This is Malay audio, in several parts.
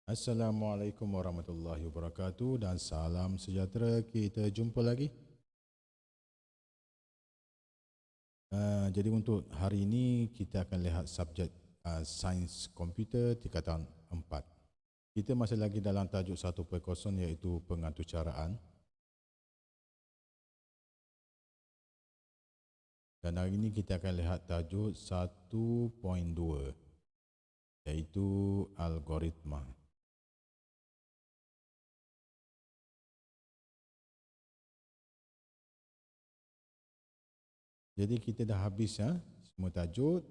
Assalamualaikum warahmatullahi wabarakatuh dan salam sejahtera. Kita jumpa lagi. Jadi untuk hari ini kita akan lihat subjek sains komputer tingkatan 4. Kita masih lagi dalam tajuk 1.0 iaitu pengaturcaraan. Dan hari ini kita akan lihat tajuk 1.2 iaitu algoritma. Jadi kita dah habis semua tajuk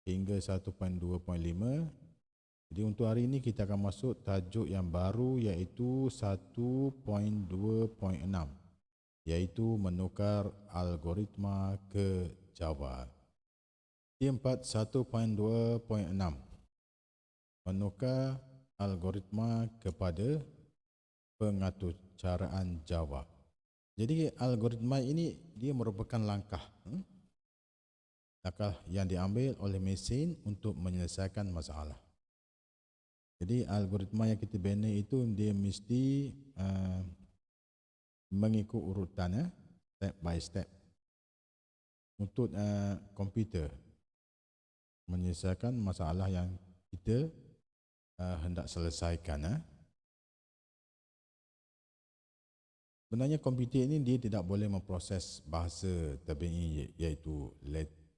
hingga 1.2.5. Jadi untuk hari ini kita akan masuk tajuk yang baru iaitu 1.2.6 iaitu menukar algoritma ke Java. Di 1.2.6 menukar algoritma kepada pengaturcaraan Java. Jadi algoritma ini dia merupakan langkah yang diambil oleh mesin untuk menyelesaikan masalah. Jadi algoritma yang kita bina itu dia mesti mengikut urutan step by step untuk komputer menyelesaikan masalah yang kita hendak selesaikan. Sebenarnya komputer ini dia tidak boleh memproses bahasa tabi'i iaitu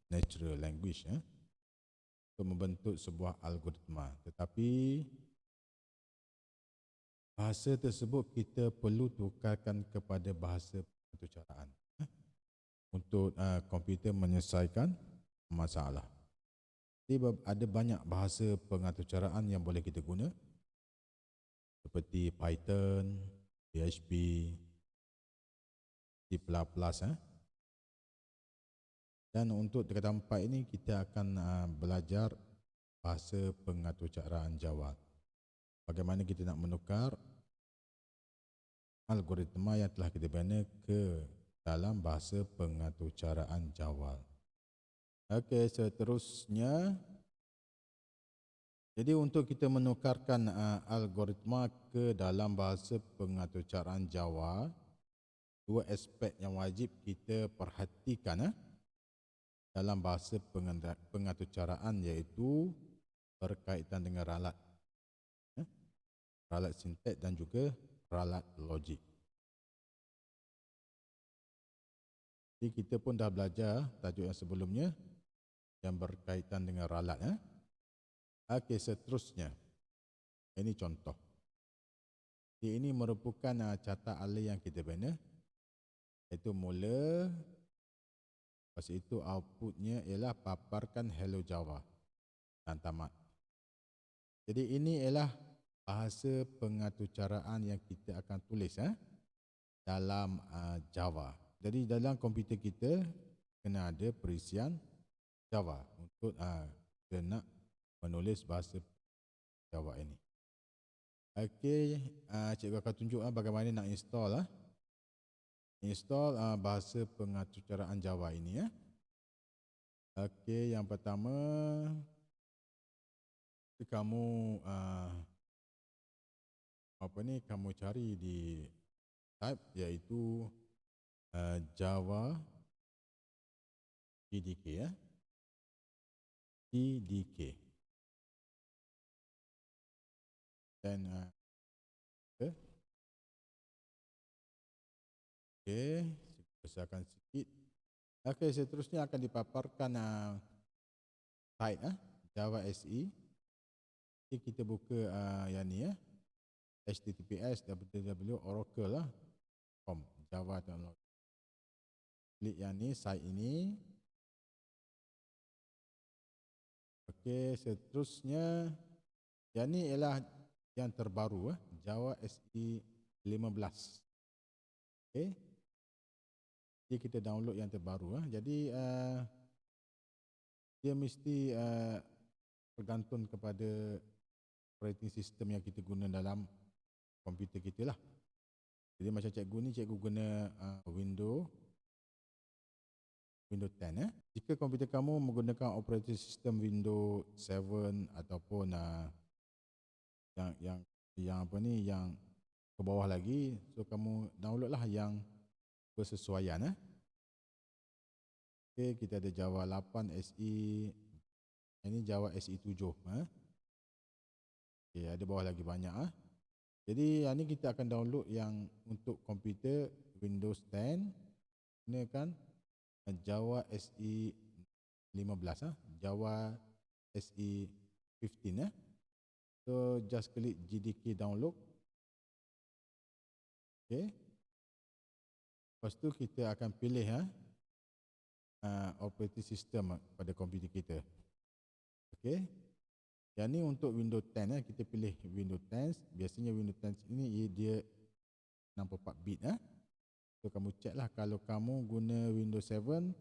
natural language untuk membentuk sebuah algoritma, tetapi bahasa tersebut kita perlu tukarkan kepada bahasa pengaturcaraan untuk komputer menyelesaikan masalah. Jadi ada banyak bahasa pengaturcaraan yang boleh kita guna seperti Python, PHP, C++. Dan untuk tingkatan 4 ini kita akan belajar bahasa pengaturcaraan Java. Bagaimana kita nak menukar algoritma yang telah kita bina ke dalam bahasa pengaturcaraan Java. Okey, seterusnya. Jadi untuk kita menukarkan algoritma ke dalam bahasa pengaturcaraan Java, dua aspek yang wajib kita perhatikan dalam bahasa pengaturcaraan iaitu berkaitan dengan ralat. Ralat sintak dan juga ralat logik. Jadi kita pun dah belajar tajuk yang sebelumnya yang berkaitan dengan ralat. Okey, seterusnya. Ini contoh. Jadi ini merupakan catat alih yang kita bina. Itu mula, lepas itu outputnya ialah paparkan hello Java dan tamat. Jadi ini ialah bahasa pengaturcaraan yang kita akan tulis dalam Java. Jadi dalam komputer kita kena ada perisian Java untuk kita nak menulis bahasa Java ini. Okey, cikgu akan tunjuk bagaimana nak install install bahasa pengaturcaraan Java ini. Okey, yang pertama kamu kamu cari di type iaitu Java JDK JDK. Dan okey, besarkan sikit. Okey, seterusnya akan dipaparkan site Java SE. Jadi kita buka yang ni https://oracle.com Java Technology. Klik yang ni, site ini. Okey, seterusnya yang ni ialah yang terbaru Java SE 15. Okey. Jadi kita download yang terbaru Jadi dia mesti bergantung kepada operating system yang kita guna dalam komputer kita lah. Jadi macam cikgu ni, cikgu guna Windows 10 Jika komputer kamu menggunakan operating system Windows 7 ataupun yang apa ni, yang ke bawah lagi. So kamu download lah yang bersesuaian. Okay, kita ada Java 8 SE, ini Java SE 7. Okay, ada bawah lagi banyak. Jadi yang ni kita akan download yang untuk komputer Windows 10. Ini kan Java SE 15, Java SE 15. So just klik JDK download. Okay. Lepas tu kita akan pilih operating system pada komputer kita. Okay. Yang ni untuk Windows 10. Kita pilih Windows 10. Biasanya Windows 10 ini dia 64 bit. So kamu check lah, kalau kamu guna Windows 7,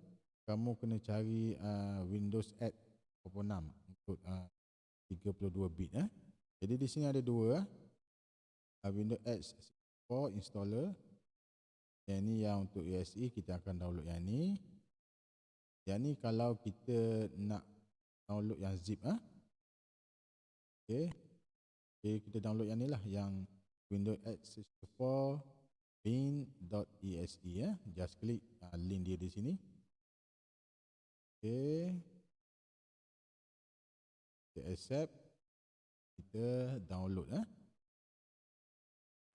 kamu kena cari Windows 8 6 untuk 32 bit. Jadi di sini ada dua, Windows 8 64 installer. Yang ni yang untuk EXE, kita akan download yang ni. Yang ni kalau kita nak download yang zip. Okay. Okay, kita download yang ni lah, yang Windows 8 64 bin.exe. Just klik link dia di sini. Okay. Kita accept, kita download.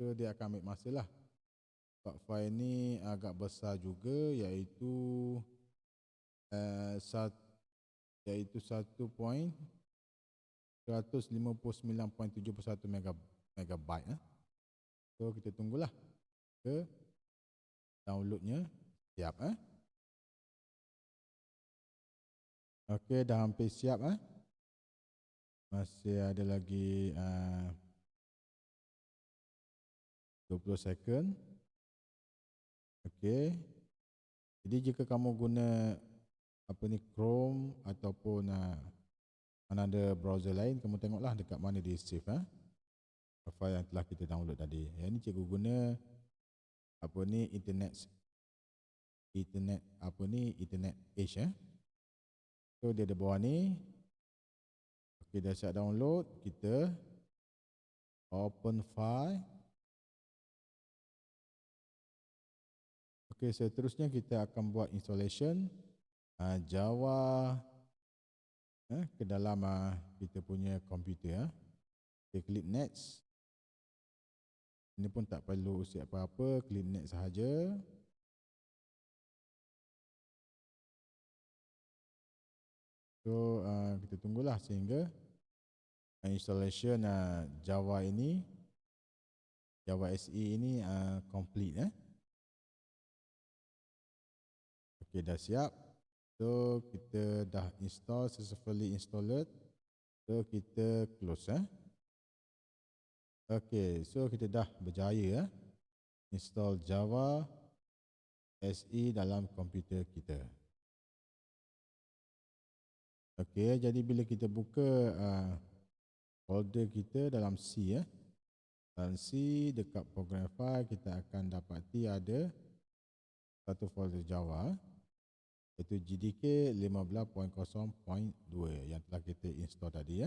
So dia akan ambil masa lah. Sebab file ni agak besar juga, iaitu 159.71 megabyte. So kita tunggulah ke downloadnya siap. Okey, dah hampir siap. Masih ada lagi 20 second. Okey. Jadi jika kamu guna Chrome ataupun mana ada browser lain, kamu tengoklah dekat mana dia save file yang telah kita download tadi. Yang ni cikgu guna internet Edge. So dia ada bawah ni. Okey, dah siap download, kita open file. Okey, seterusnya kita akan buat installation Java ke dalam kita punya komputer. Kita klik next. Ini pun tak perlu usia apa-apa, klik next sahaja. So kita tunggulah sehingga installation Java ini, Java SE ini complete. Okey, dah siap. So kita dah install, successfully installed. So kita close. Okey, so kita dah berjaya install Java SE dalam komputer kita. Okey, jadi bila kita buka folder kita dalam C, dalam C dekat program file, kita akan dapati ada satu folder Java, iaitu JDK 15.0.2 yang telah kita install tadi.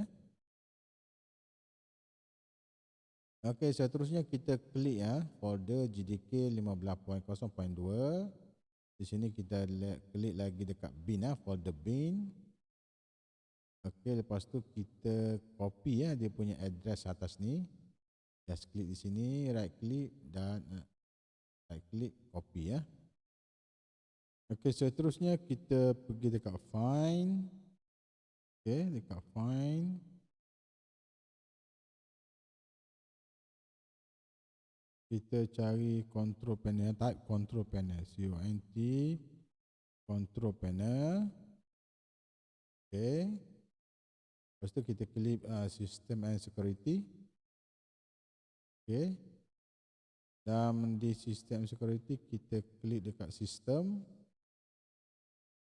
Okey, seterusnya kita klik folder JDK 15.0.2. Di sini kita klik lagi dekat bin, folder bin. Okey, lepas tu kita copy dia punya address atas ni. Just klik di sini, right click dan right click copy. Okey, seterusnya kita pergi dekat find. Okey, dekat find. Kita cari control panel, type control panel, CONT control panel. Okey. Lepas tu kita klik system and security. Okey. Dan di system security kita klik dekat system.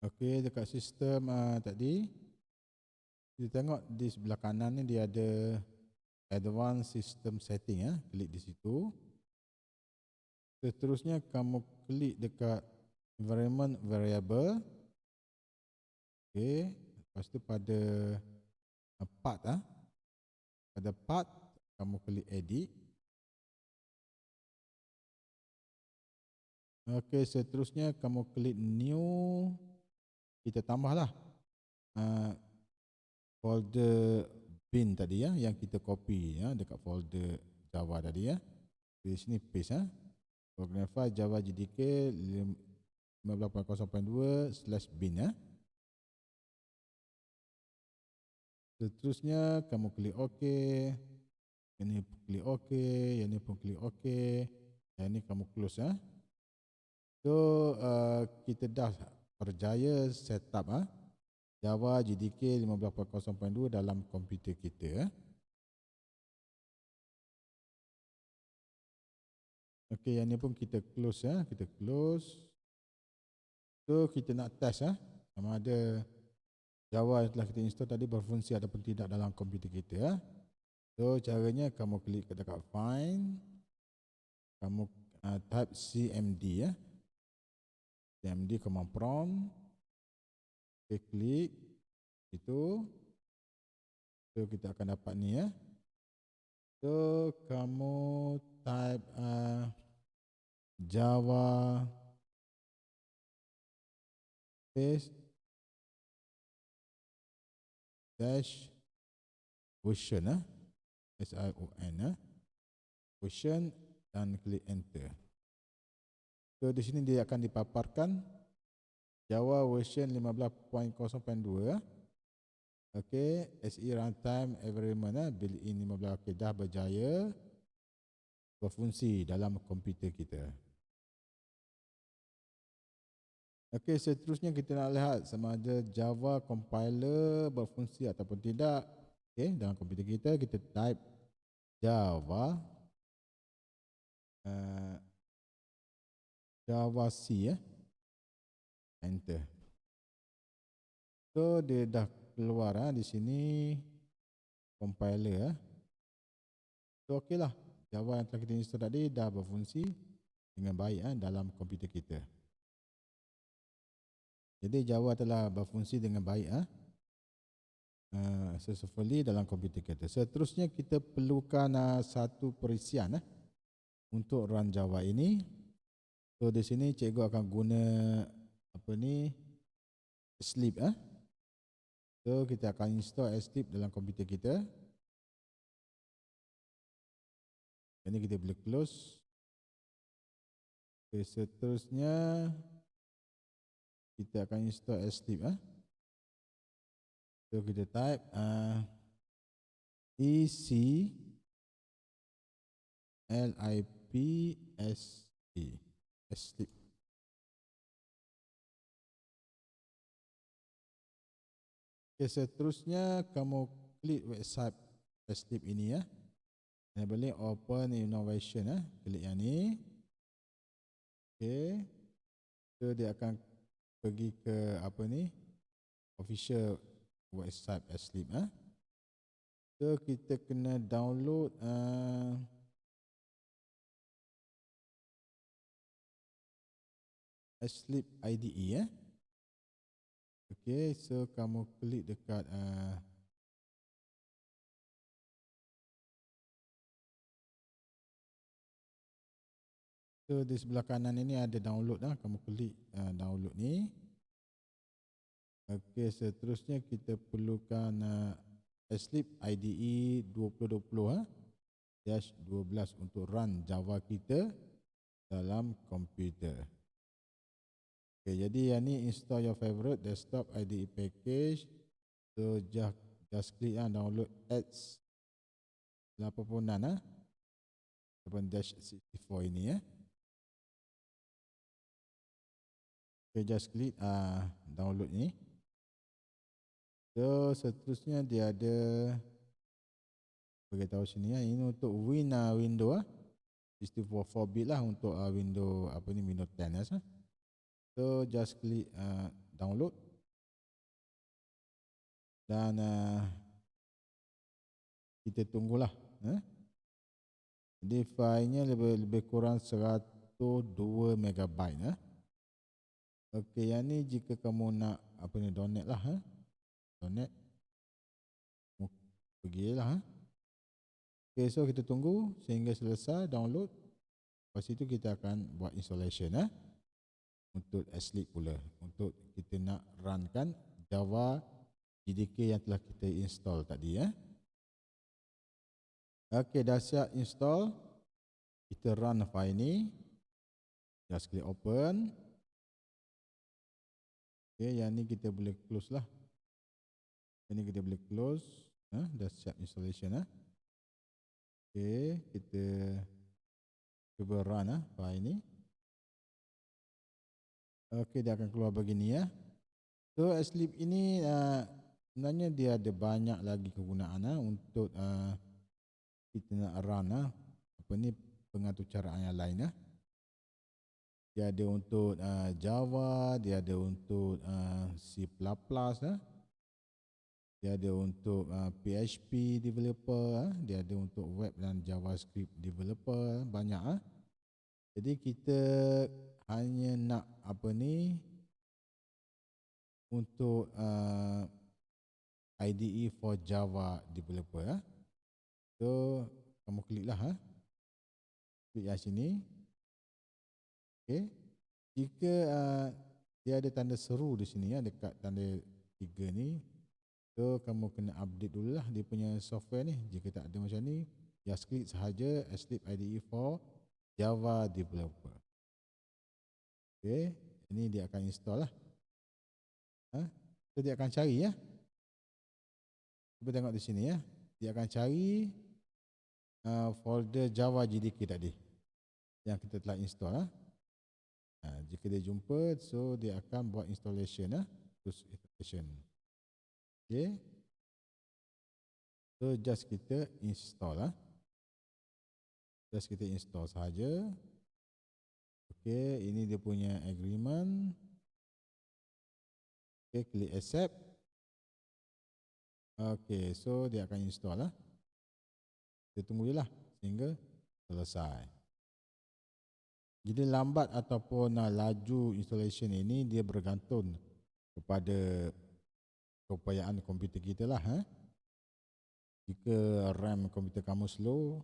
Okey, dekat sistem tadi kita tengok di sebelah kanan ni dia ada advanced system setting. Klik di situ. Seterusnya kamu klik dekat environment variable. Okey, lepas tu pada path pada path kamu klik edit. Okey, seterusnya kamu klik new. Kita tambahlah folder bin tadi ya, yang kita copy ya dekat folder Java tadi ya. Di sini paste ya. Program file Java JDK 15.0.2/bin ya. Seterusnya kamu klik OK. Ini klik OK, yang ini pun klik OK. Yang ini kamu close ya. So kita dah berjaya setup Java JDK 15.0.2 dalam komputer kita. Okey, yang ni pun kita close ya, kita close. So kita nak test sama ada Java yang telah kita install tadi berfungsi ataupun tidak dalam komputer kita. So caranya kamu klik dekat find, kamu type cmd ya. CMD command prompt. Okay, klik itu. So kita akan dapat ni ya. So kamu type Java space dash version SION version dan klik enter. So di sini dia akan dipaparkan Java version 15.0.2. Okey, SE runtime environment built-in 15. Okey, dah berjaya berfungsi dalam komputer kita. Okey, seterusnya kita nak lihat sama ada Java compiler berfungsi ataupun tidak. Okey, dalam komputer kita type Java Java C ya. Enter. So dia dah keluar di sini compiler So okeylah, Java yang telah kita install tadi dah berfungsi dengan baik dalam komputer kita. Jadi Java telah berfungsi dengan baik successfully dalam komputer kita. Seterusnya kita perlukan satu perisian untuk run Java ini. So di sini cikgu akan guna Sleep So kita akan install Sleep dalam komputer kita. Ini kita boleh close. Okay, seterusnya kita akan install Sleep So kita type ECLIPSE Sleep. Okay, seterusnya kamu klik website Sleep ini ya. Yang boleh open innovation klik yang ni. Okay. So dia akan pergi ke official website Sleep So kita kena download Sleep IDE Okay, so kamu klik dekat so di sebelah kanan ini ada download kamu klik download ni. Okey, seterusnya kita perlukan Sleep IDE 2020 -12 untuk run Java kita dalam komputer. Okey, jadi yang ni install your favorite desktop IDE package. So just klik download X 86 ataupun -64 ini Okay, just klik download ni. So seterusnya dia ada beritahu sini ini untuk window 64-bit untuk window window 10 So just klik download dan kita tunggulah Jadi filenya lebih kurang 102 MB Okey, yang ni jika kamu nak donate lah donate pergilah Okay, so kita tunggu sehingga selesai download. Lepas itu kita akan buat installation untuk Sleep pula, untuk kita nak runkan Java JDK yang telah kita install tadi Okey, dah siap install. Kita run file ni. Just klik open. Okey, yang ni kita boleh close lah. Yang ni kita boleh close. Dah siap installation Okey, kita cuba run file ni. Okey, dia akan keluar begini So Sleep ini sebenarnya dia ada banyak lagi kegunaan untuk kita nak run pengatur caraan yang lain Dia ada untuk Java, dia ada untuk C++, dia ada untuk PHP developer, dia ada untuk web dan JavaScript developer, banyak Jadi kita hanya nak untuk IDE for Java developer So kamu klik lah klik yang sini. Okey. Jika dia ada tanda seru di sini dekat tanda 3 ni, so kamu kena update dululah dia punya software ni. Jika tak ada macam ni, just klik sahaja Sleep IDE for Java developer. Okey, ini dia akan install lah. So dia akan cari Cuba tengok di sini dia akan cari folder Java JDK tadi yang kita telah install jika dia jumpa, so dia akan buat installation terus installation. Okay, so just kita install just kita install sahaja. Okay, ini dia punya agreement. Okay, klik accept. Okay, so dia akan install Kita tunggu je lah sehingga selesai. Jadi lambat ataupun laju installation ini dia bergantung kepada keupayaan komputer kita lah. Jika RAM komputer kamu slow,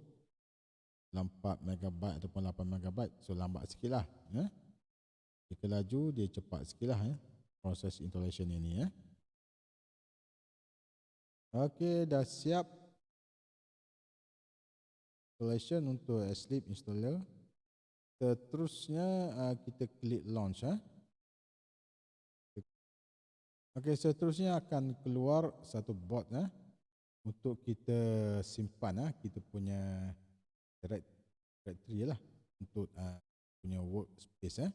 4 MB ataupun 8 MB, so lambat sikit lah. Jika laju, dia cepat sikit lah proses installation ini. Okey, dah siap installation untuk Sleep installer. Seterusnya kita klik launch Okey, seterusnya akan keluar satu bot untuk kita simpan kita punya directory lah untuk punya workspace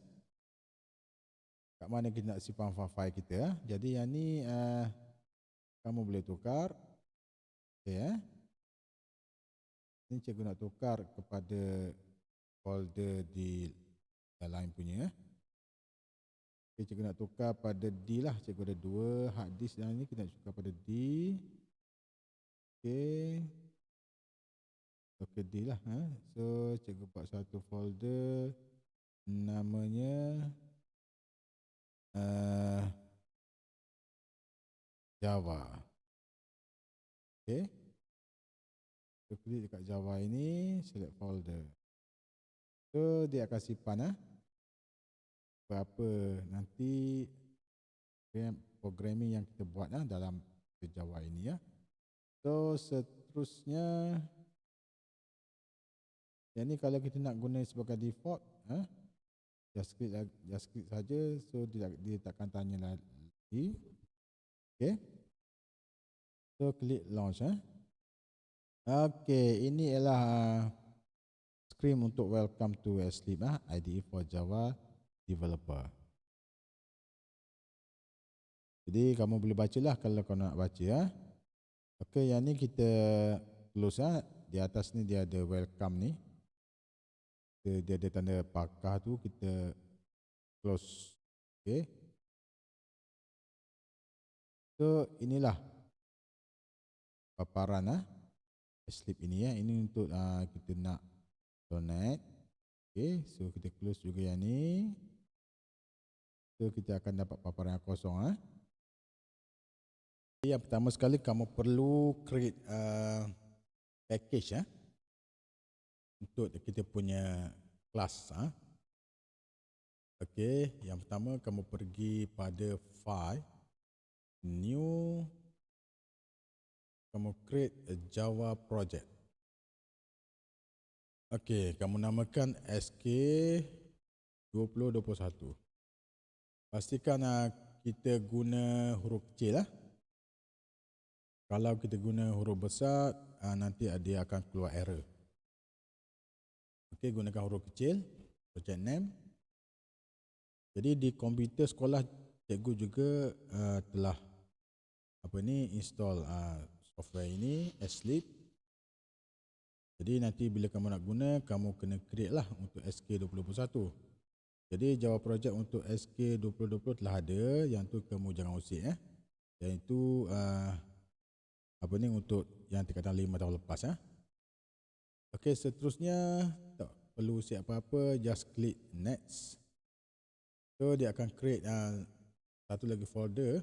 kat mana kita nak simpan file kita Jadi yang ni kamu boleh tukar. Okey Ini cikgu nak tukar kepada folder di lain punya Okay, cikgu nak tukar pada D lah. Cikgu ada 2 hard disk dalam ni, kita nak tukar pada D. Okay, D lah So cikgu buat satu folder namanya Java. Okay, so klik dekat Java ini, select folder. So dia akan simpan berapa nanti programming yang kita buat dalam Java ini So seterusnya yang ni kalau kita nak guna sebagai default just klik saja, so dia takkan tanya lagi. Okay, so klik launch Okay, ini ialah screen untuk welcome to Sleep IDE for Java developer. Jadi kamu boleh bacalah kalau kau nak baca Okey, yang ni kita close di atas ni dia ada welcome ni. Dia ada tanda pakah tu, kita close. Okey. So inilah paparan Sleep ini ini untuk kita nak donate. Okey, so kita close juga yang ni. So kita akan dapat paparan yang kosong Yang pertama sekali kamu perlu create package untuk kita punya kelas. Okey, yang pertama kamu pergi pada file, new, kamu create a Java project. Okey, kamu namakan SK2021. Pastikan kita guna huruf kecil. Kalau kita guna huruf besar, nanti dia akan keluar error. Okey, gunakan huruf kecil, project name. Jadi di komputer sekolah cikgu juga telah install software ini, Sleep. Jadi nanti bila kamu nak guna, kamu kena create lah untuk SK2021. Jadi Java project untuk SK2020 telah ada, yang tu kamu jangan usik Yang itu untuk yang tingkatan 5 tahun lepas Okey, seterusnya tak perlu usik apa-apa, just klik next. So dia akan create satu lagi folder,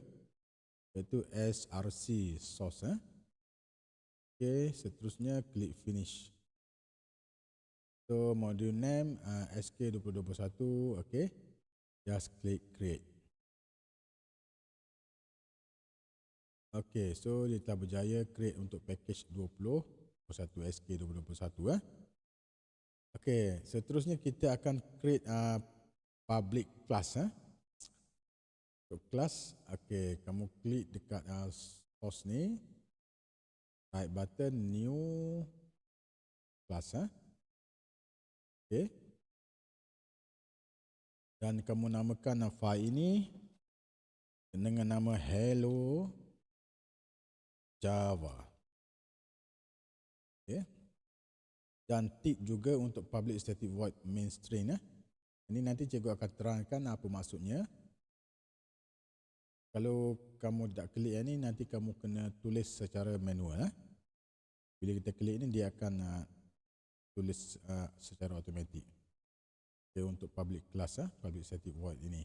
iaitu src source. Okey, seterusnya klik finish. So module name SK2021. Okey, just klik create. Okey, so dia telah berjaya create untuk package 20 SK2021. Okey, seterusnya kita akan create public class. Untuk class, okey, kamu klik dekat source ni, right button, new class. Okey. Dan kamu namakan file ini dengan nama Hello Java. Okey. Dan tick juga untuk public static void main string. Ini nanti cikgu akan terangkan apa maksudnya. Kalau kamu tak klik ini, nanti kamu kena tulis secara manual. Bila kita klik ini, dia akan tulis secara automatik. Okay, untuk public class, public static void ini.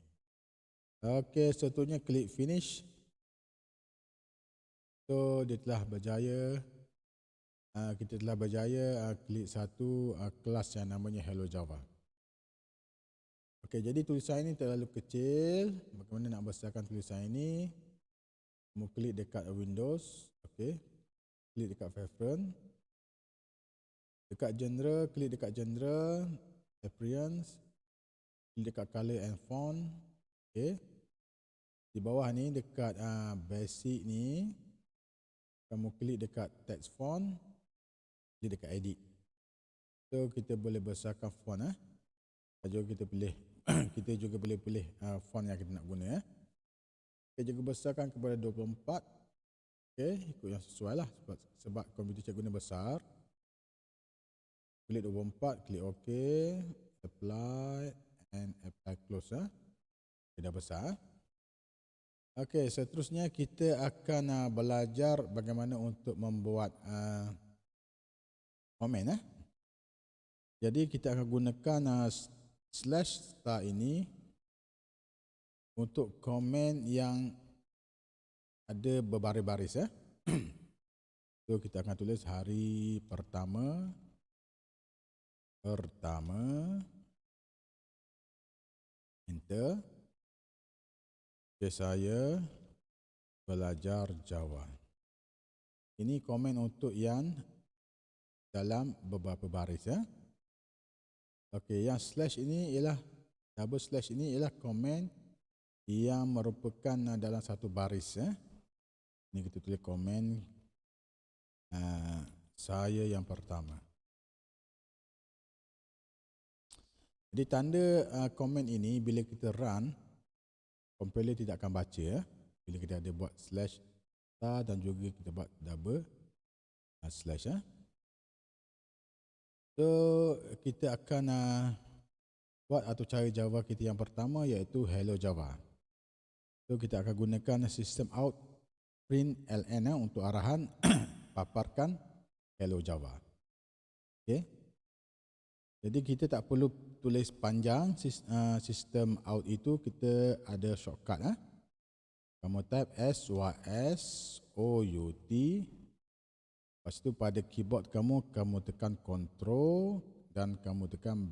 Okey, seterusnya klik finish. So dia telah berjaya. Kita telah berjaya klik satu kelas yang namanya Hello Java. Okey, jadi tulisan ini terlalu kecil. Bagaimana nak besarkan tulisan ini? Kamu klik dekat Windows. Okey, klik dekat Preference. Dekat General, klik dekat General, Appearance, klik dekat Color and Font. Okey. Di bawah ni dekat Basic ni, kamu klik dekat Text Font, klik dekat Edit. So kita boleh besarkan font. Kita juga boleh pilih font yang kita nak guna. Kita juga besarkan kepada 24. Okey, ikut yang sesuai lah sebab komputer cikgu ni besar. Klik 24, klik OK, apply and apply close. Dia dah besar. Okey, seterusnya kita akan belajar bagaimana untuk membuat komen. Jadi kita akan gunakan slash star ini untuk komen yang ada berbaris-baris. So kita akan tulis hari pertama, enter. Okay, saya belajar Java. Ini komen untuk yang dalam beberapa baris. Okey, yang slash ini ialah double slash ini ialah komen yang merupakan dalam satu baris. Ini kita tulis komen saya yang pertama. Jadi tanda komen ini bila kita run, compiler tidak akan baca. Bila kita ada buat slash star dan juga kita buat double slash. So kita akan buat atau cara Java kita yang pertama, iaitu Hello Java. So kita akan gunakan sistem out print ln untuk arahan paparkan Hello Java. Okay. Jadi kita tak perlu tulis panjang sistem out itu, kita ada shortcut. Kamu type SYSOUT. Lepas itu pada keyboard kamu tekan Ctrl dan kamu tekan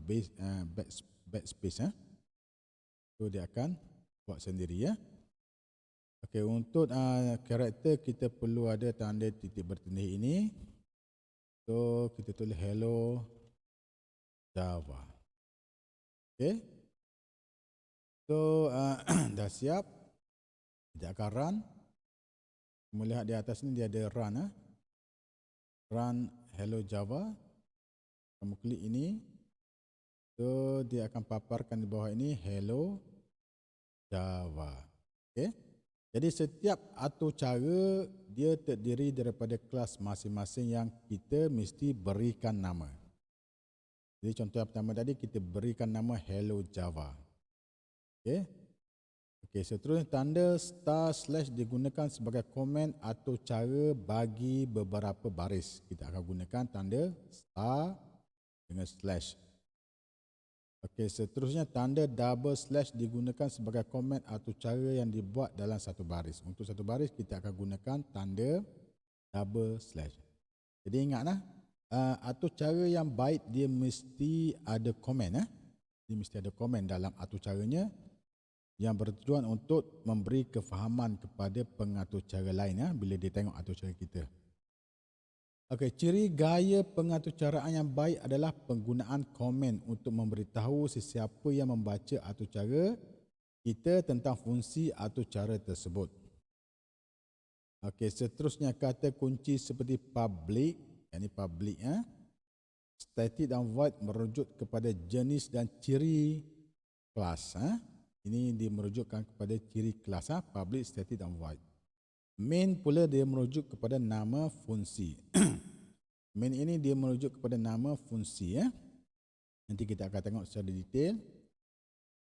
backspace. So dia akan buat sendiri ya. Okey, untuk karakter kita perlu ada tanda titik bertindih ini. So kita tulis hello Java. Okey. So dah siap. Kita akan run. Kamu lihat di atas ni dia ada run. Run hello Java. Kamu klik ini. So dia akan paparkan di bawah ini hello Java. Okey. Jadi setiap atur cara dia terdiri daripada kelas masing-masing yang kita mesti berikan nama. Jadi contoh yang pertama tadi kita berikan nama hello Java. Okey. Okey, seterusnya tanda */ digunakan sebagai komen atau cara bagi beberapa baris. Kita akan gunakan tanda star dengan slash. Okey, seterusnya tanda // digunakan sebagai komen atau cara yang dibuat dalam satu baris. Untuk satu baris kita akan gunakan tanda //. Jadi ingatlah, atur cara yang baik dia mesti ada komen. Dia mesti ada komen dalam atur caranya yang bertujuan untuk memberi kefahaman kepada pengatur cara lain bila dia tengok atur cara kita. Okey, ciri gaya pengaturcaraan yang baik adalah penggunaan komen untuk memberitahu sesiapa yang membaca atur cara kita tentang fungsi atur cara tersebut. Okey, seterusnya kata kunci seperti public, yakni public, static dan void merujuk kepada jenis dan ciri kelas. Ini dia merujukkan kepada ciri kelas, public, static dan void. Main pula dia merujuk kepada nama fungsi. Main ini dia merujuk kepada nama fungsi. Nanti kita akan tengok secara detail.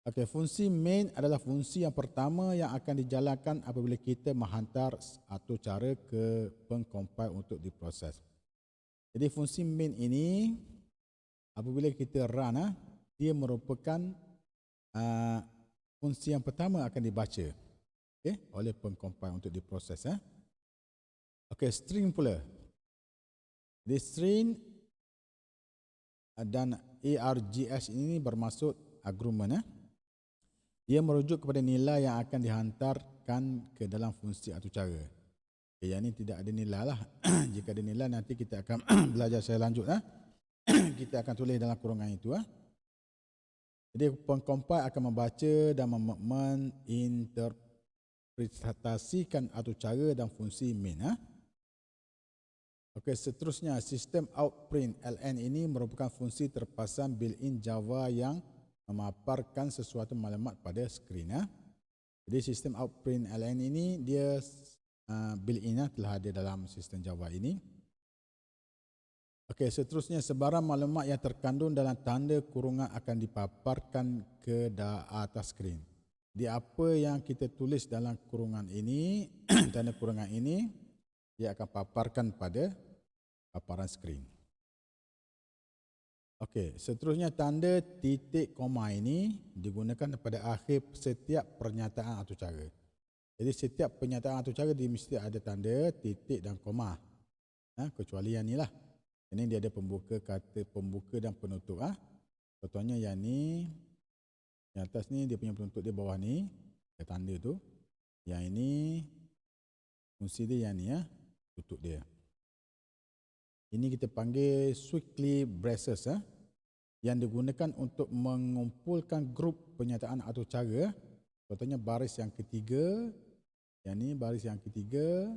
Okey, fungsi main adalah fungsi yang pertama yang akan dijalankan apabila kita menghantar atur cara ke pengcompile untuk diproses. Jadi fungsi main ini apabila kita run, dia merupakan fungsi yang pertama akan dibaca oleh pengcompile untuk diproses. Okey, string pula. Di string dan args ini bermaksud argument. Dia merujuk kepada nilai yang akan dihantarkan ke dalam fungsi atur cara. Yang ini tidak ada nilai lah. Jika ada nilai nanti kita akan belajar secara lanjut. Kita akan tulis dalam kurungan itu. Jadi pengcompile akan membaca dan menginterpretasikan atur cara dan fungsi main. Okey, seterusnya sistem outprint ln ini merupakan fungsi terpasang built-in Java yang memaparkan sesuatu maklumat pada skrin. Jadi sistem outprint ln ini dia built-in telah ada dalam sistem Java ini. Okey, seterusnya sebarang maklumat yang terkandung dalam tanda kurungan akan dipaparkan ke atas skrin. Di apa yang kita tulis dalam kurungan ini, tanda kurungan ini, dia akan paparkan pada paparan skrin. Okey, seterusnya tanda titik koma ini digunakan pada akhir setiap pernyataan atur cara. Jadi setiap pernyataan atur cara dia mesti ada tanda titik dan koma. Kecuali yang ni lah. Ini dia ada pembuka, kata pembuka dan penutup. Contohnya yang ni, yang atas ni dia punya penutup dia bawah ni, ada tanda tu. Yang ini fungsi dia yang ni, tutup dia. Ini kita panggil squiggly braces yang digunakan untuk mengumpulkan grup pernyataan atau cara. Contohnya baris yang ketiga, yang ni baris yang ketiga,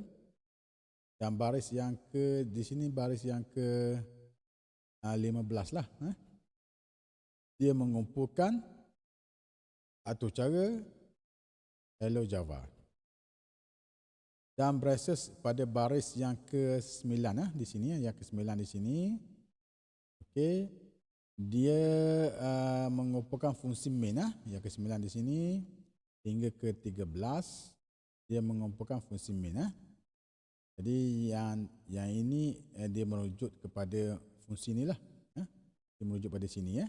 dan baris yang ke di sini baris yang ke 15 lah. Dia mengumpulkan atau cara hello Java. Dan braces pada baris yang ke-9 di sini, yang ke-9 di sini. Okey. Dia mengumpulkan fungsi main yang ke-9 di sini hingga ke-13 dia mengumpulkan fungsi main. Jadi yang ini dia merujuk kepada fungsi inilah. Dia merujuk pada sini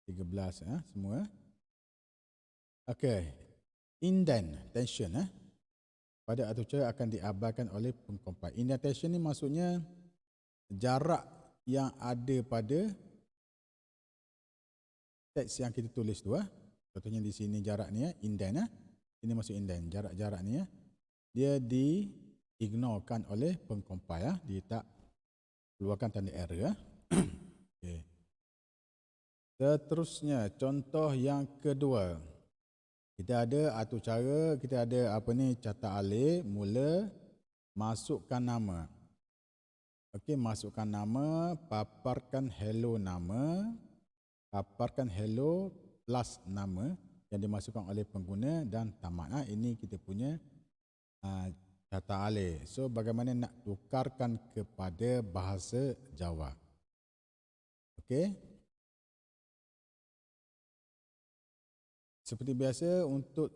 13 semua. Okey. Indentation pada atur cara akan diabaikan oleh pengcompile. Indentation ni maksudnya jarak yang ada pada teks yang kita tulis tu. Contohnya di sini jarak ni, indent. Ini masuk indent, jarak-jarak ni dia di-ignorekan oleh pengcompile. Dia tak keluarkan tanda error. Okay. Seterusnya, contoh yang kedua. Kita ada atau cara, kita ada catat alih, mula, masukkan nama. Okey, masukkan nama, paparkan hello nama, paparkan hello plus nama yang dimasukkan oleh pengguna dan tamat. Ini kita punya catat alih. So, bagaimana nak tukarkan kepada bahasa Java? Okey. Seperti biasa untuk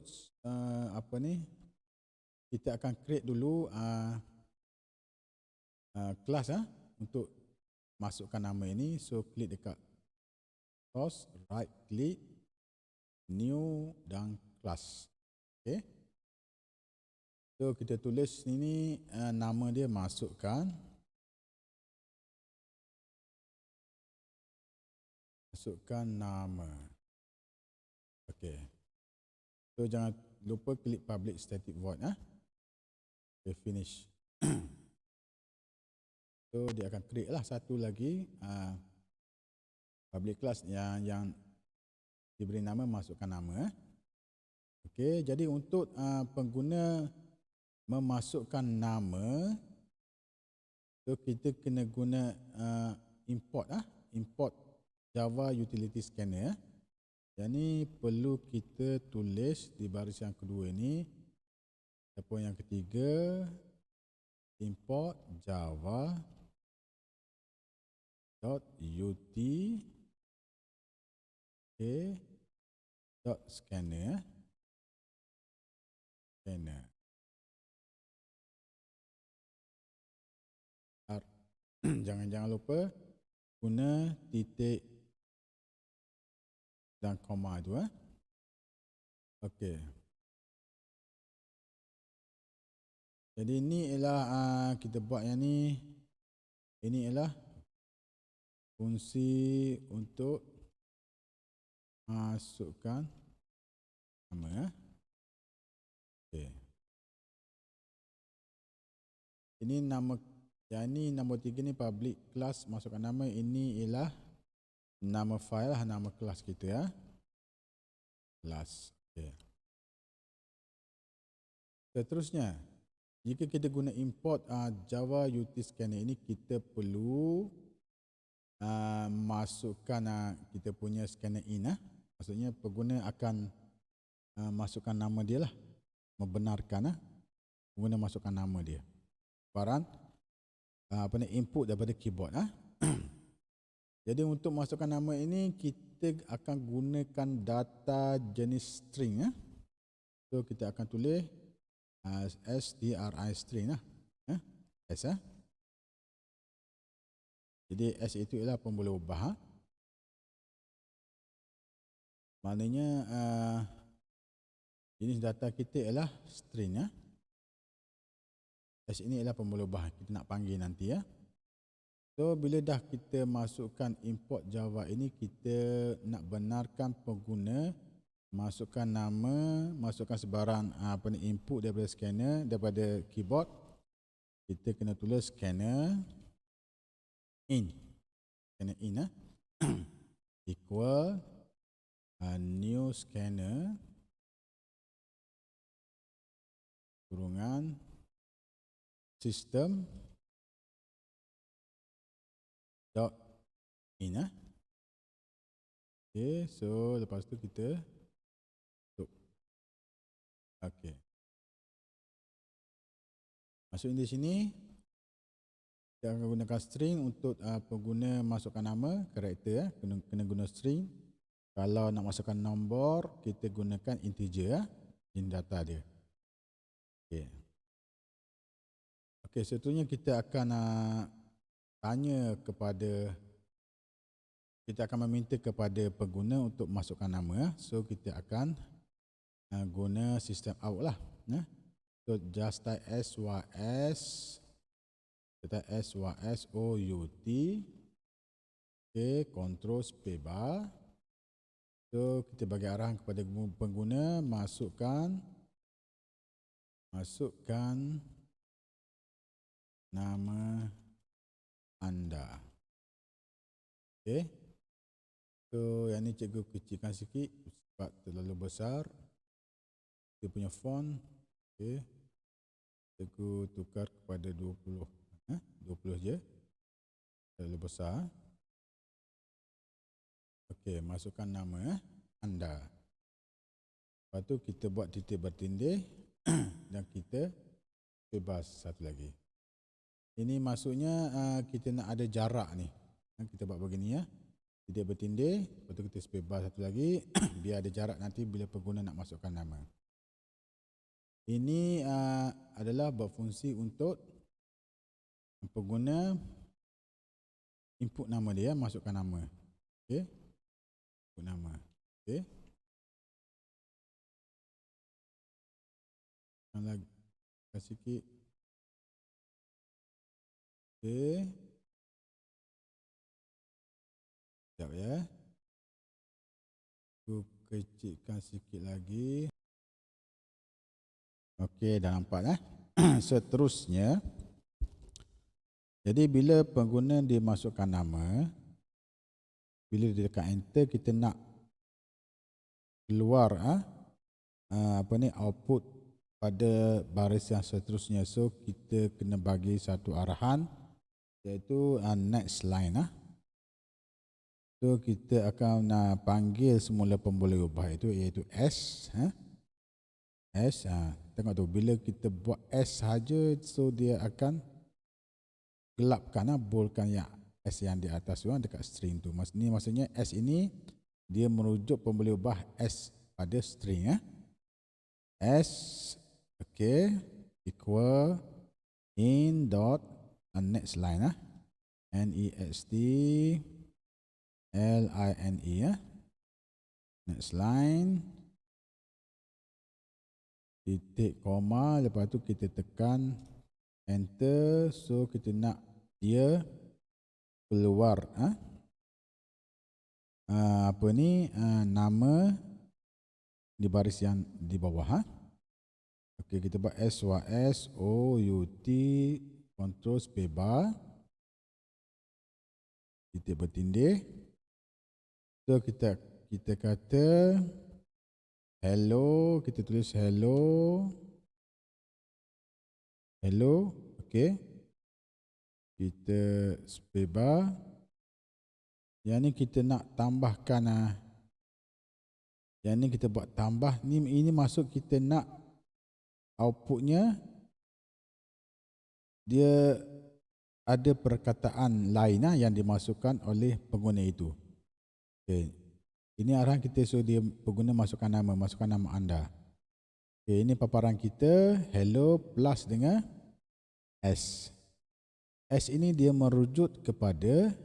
kita akan create dulu kelas untuk masukkan nama ini. So klik dekat source, right click, new dan class. Okay. So kita tulis ini nama dia, masukkan nama. Okay. So jangan lupa klik public static void. Okay, finish. So dia akan create lah satu lagi public class yang diberi nama masukkan nama. Okay, jadi untuk pengguna memasukkan nama, so kita kena guna import Java Utility Scanner. Yang ni perlu kita tulis di baris yang kedua ni, ataupun yang ketiga, import java .ut .scanner. Jangan lupa guna titik dan koma itu. Okey. Jadi ini ialah kita buat yang ni. Ini ialah fungsi untuk masukkan nama. Okey. Ini nama yang ni nombor 3 ni public class masukkan nama. Ini ialah nama file lah, nama kelas kita kelas. Okay. Seterusnya, jika kita guna import Java Utility Scanner ini, kita perlu masukkan kita punya scanner in. Maksudnya pengguna akan masukkan nama dia lah, membenarkan pengguna masukkan nama dia. Baran input daripada keyboard. Jadi untuk masukkan nama ini kita akan gunakan data jenis string. So kita akan tulis stri string S. Jadi S itu ialah pemboleh ubah. Maknanya jenis data kita ialah string. S ini ialah pemboleh ubah, kita nak panggil nanti. So bila dah kita masukkan import Java ini, kita nak benarkan pengguna masukkan nama, masukkan sebarang input daripada scanner, daripada keyboard. Kita kena tulis scanner in. Scanner in equal new scanner kurungan system dot in. Okay, so lepas tu kita tutup. Okay. Masuk di sini, kita akan gunakan string untuk pengguna masukkan nama, karakter. Kena guna string. Kalau nak masukkan nombor, kita gunakan integer in data dia. Okay. Okay, seterusnya kita akan kita akan meminta kepada pengguna untuk masukkan nama. So kita akan guna sistem out lah. So just type sys, kita sys out Okey, control space bar. So kita bagi arahan kepada pengguna masukkan nama anda. Okey. So yang ni cikgu kecilkan sikit sebab terlalu besar. Dia punya font. Okey. Cikgu tukar kepada 20. 20 je. Terlalu besar. Okey, masukkan nama anda. Lepas tu kita buat titik bertindih dan kita bebas satu lagi. Ini maksudnya kita nak ada jarak ni. Kita buat begini ya. Titik bertindih, lepas tu kita bebas satu lagi biar ada jarak nanti bila pengguna nak masukkan nama. Ini adalah berfungsi untuk pengguna input nama dia, masukkan nama. Okey. Input nama. Okey. Lagi sikit. Okey. Sekejap ya. Aku kecilkan sikit lagi. Okey, dah nampak dah. Seterusnya, jadi bila pengguna dia masukkan nama, bila dia tekan enter, kita nak keluar output pada baris yang seterusnya. So kita kena bagi satu arahan, iaitu next line. So kita akan panggil semula pemboleh ubah itu, iaitu S. S. Tengok tu, bila kita buat S saja, so dia akan gelapkan, boldkan yang S yang di atas tu dekat string tu. Ini maksudnya S ini dia merujuk pemboleh ubah S pada string. S, okay, equal in dot next line. Next line. Next line. Titik koma, lepas tu kita tekan enter. So kita nak dia keluar nama di baris yang di bawah. Okey, kita buat SYSOUT control space bar, titik bertindih. So kita kata hello, kita tulis hello. Okey. Kita space bar. Yang ni kita nak tambahkan yang ni kita buat tambah. Ini maksud kita nak outputnya dia ada perkataan lain yang dimasukkan oleh pengguna itu. Okay. Ini arahan kita suruh dia pengguna masukkan nama anda. Okay, ini paparan kita hello plus dengan S. S ini dia merujuk kepada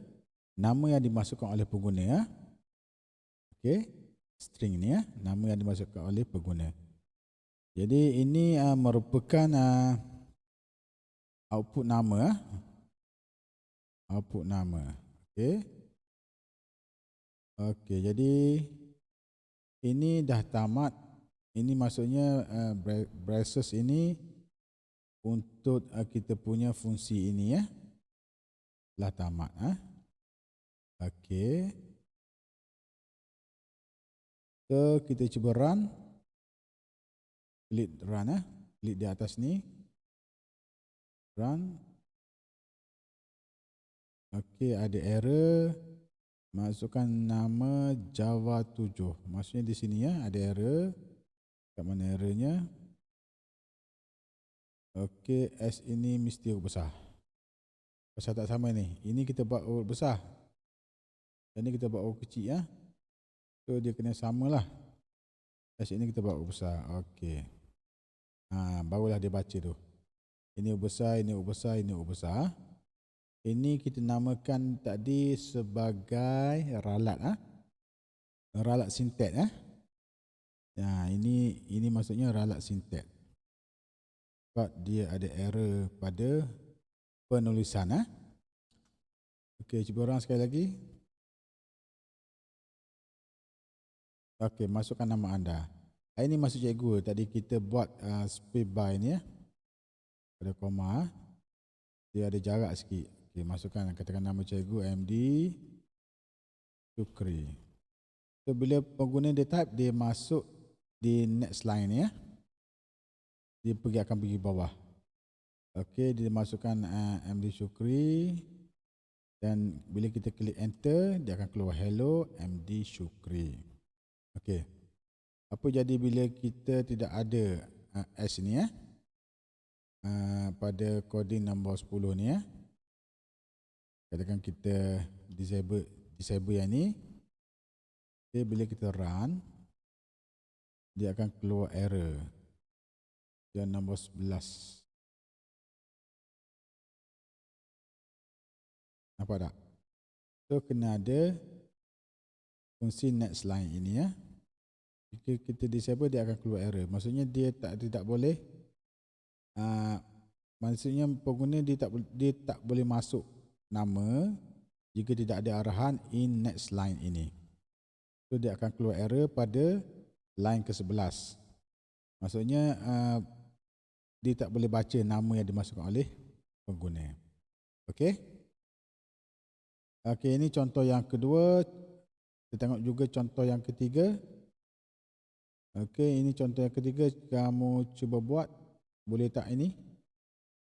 nama yang dimasukkan oleh pengguna. Okey, string ni nama yang dimasukkan oleh pengguna. Jadi ini merupakan output nama. Output nama. Okey. Okey, jadi ini dah tamat. Ini maksudnya braces ini untuk kita punya fungsi ini dah tamat. Okey. So kita cuba run. Klik run klik di atas ni. Run. Okey, ada error. Masukkan nama Java 7. Maksudnya di sini ada error. Kat mana errornya? Okey, S ini mesti huruf besar. Pasal tak sama ni. Ini kita buat huruf besar. Dan ni kita buat huruf kecil So dia kena samalah. S ini kita buat huruf besar. Okey. Barulah dia baca tu. Ini huruf besar, ini huruf besar, ini huruf besar. Ini kita namakan tadi sebagai ralat. Ralat sintek. Ini maksudnya ralat sintek. Sebab dia ada error pada penulisan. Okey, cuba orang sekali lagi. Okey, masukkan nama anda. Ini maksud cikgu. Tadi kita buat space bar ni ya. Ada koma. Dia ada jarak sikit. Okey, masukkan, katakan nama cikgu MD Syukri. So, bila pengguna dia type, dia masuk di next line ni ya. Dia akan pergi bawah. Okey, dia masukkan MD Syukri. Dan bila kita klik enter, dia akan keluar hello MD Syukri. Okey. Apa jadi bila kita tidak ada S ni ya? Pada coding nombor 10 ni ya. Katakan kita disable yang ni. Okay, bila kita run, dia akan keluar error. Yang nombor 11. Nampak tak? So, kena ada fungsi next line ini ya. Jika kita disable, dia akan keluar error. Maksudnya dia tidak boleh, maksudnya pengguna dia tak boleh masuk nama jika tidak ada arahan in next line ini. So, dia akan keluar error pada line ke-11. Maksudnya dia tak boleh baca nama yang dimasukkan oleh pengguna. Okey? Okey, ini contoh yang kedua. Kita tengok juga contoh yang ketiga. Okey, ini contoh yang ketiga. Kamu cuba buat. Boleh tak ini?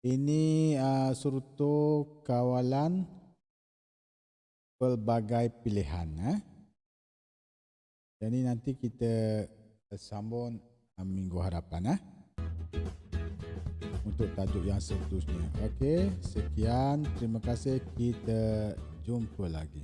Ini suruto kawalan pelbagai pilihan. Jadi nanti kita sambung minggu hadapan untuk tajuk yang seterusnya. Okey, sekian. Terima kasih. Kita jumpa lagi.